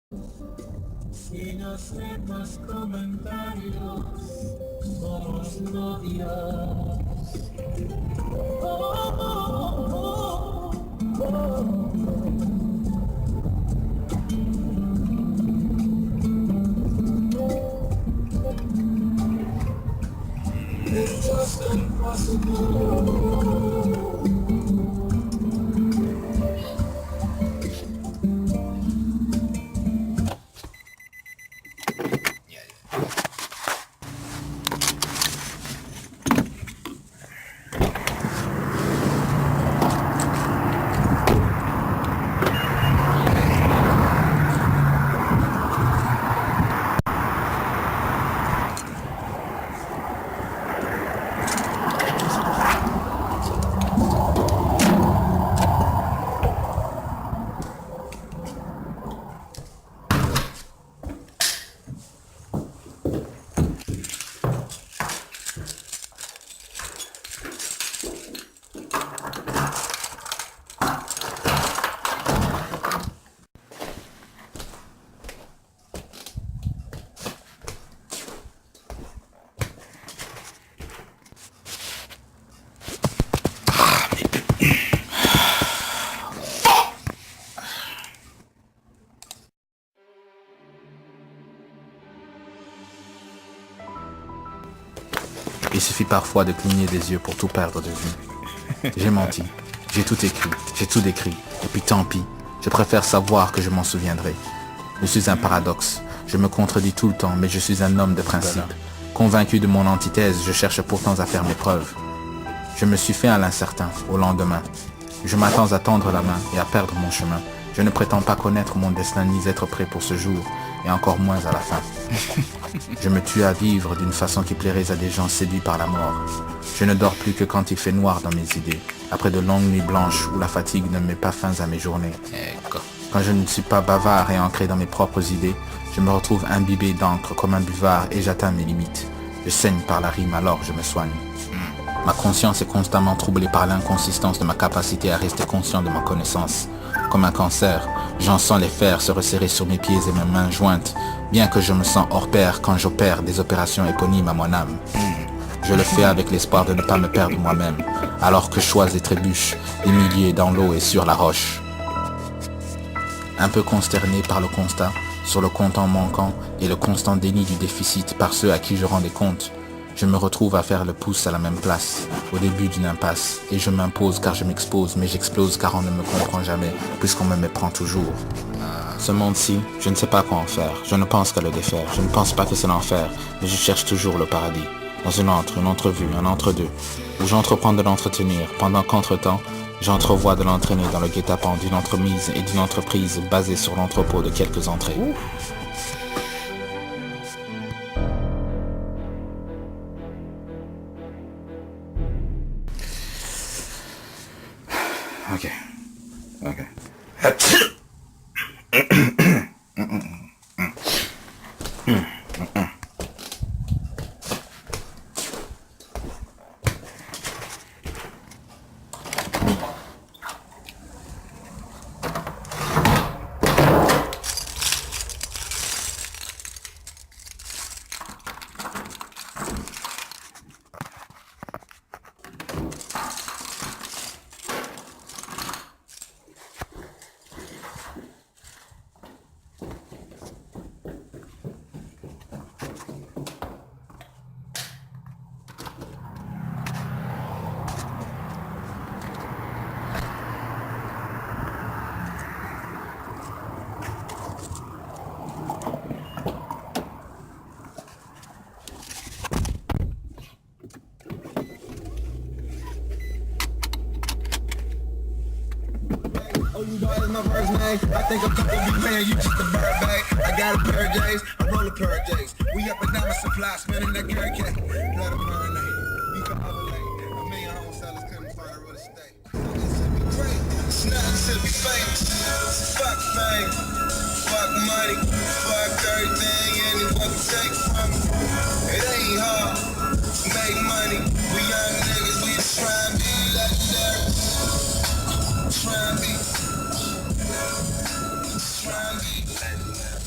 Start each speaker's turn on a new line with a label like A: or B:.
A: Si nos demás comentarios somos novios. It's just impossible.
B: Il suffit parfois de cligner des yeux pour tout perdre de vue. J'ai menti, j'ai tout écrit, j'ai tout décrit, et puis tant pis, je préfère savoir que je m'en souviendrai. Je suis un paradoxe, je me contredis tout le temps, mais je suis un homme de principe. Convaincu de mon antithèse, je cherche pourtant à faire mes preuves. Je me suis fait à l'incertain, au lendemain. Je m'attends à tendre la main et à perdre mon chemin. Je ne prétends pas connaître mon destin ni être prêt pour ce jour, et encore moins à la fin. Je me tue à vivre d'une façon qui plairait à des gens séduits par la mort. Je ne dors plus que quand il fait noir dans mes idées, après de longues nuits blanches où la fatigue ne met pas fin à mes journées. Quand je ne suis pas bavard et ancré dans mes propres idées, je me retrouve imbibé d'encre comme un buvard et j'atteins mes limites. Je saigne par la rime, alors je me soigne. Ma conscience est constamment troublée par l'inconsistance de ma capacité à rester conscient de ma connaissance. Comme un cancer, j'en sens les fers se resserrer sur mes pieds et mes mains jointes, bien que je me sens hors pair quand j'opère des opérations éponymes à mon âme. Je le fais avec l'espoir de ne pas me perdre moi-même, alors que choix et trébuches, des milliers dans l'eau et sur la roche. Un peu consterné par le constat, sur le comptant manquant et le constant déni du déficit par ceux à qui je rends des comptes, je me retrouve à faire le pouce à la même place, au début d'une impasse, et je m'impose car je m'expose, mais j'explose car on ne me comprend jamais, puisqu'on me méprend toujours. Ce monde-ci, je ne sais pas quoi en faire, je ne pense qu'à le défaire, je ne pense pas que c'est l'enfer, mais je cherche toujours le paradis. Dans une entrevue, un entre-deux, où j'entreprends de l'entretenir, pendant qu'entre-temps, j'entrevois de l'entraîner dans le guet-apens d'une entremise et d'une entreprise basée sur l'entrepôt de quelques entrées. Ok.
C: Oh, you know that's my first name. I think I'm gonna be paying you just a bird bag. I got a pair of J's, I roll a pair of J's. We up and down the supply, spinning that carrot cake. Let them marinate. We can overlay. A million home sellers couldn't find a real estate. This should be great. It's nothing to be famous. Fuck fame. Fuck money. Fuck everything anyone can take from me. It ain't hard. Make money. We young niggas, we just try and be legendary. Try and be.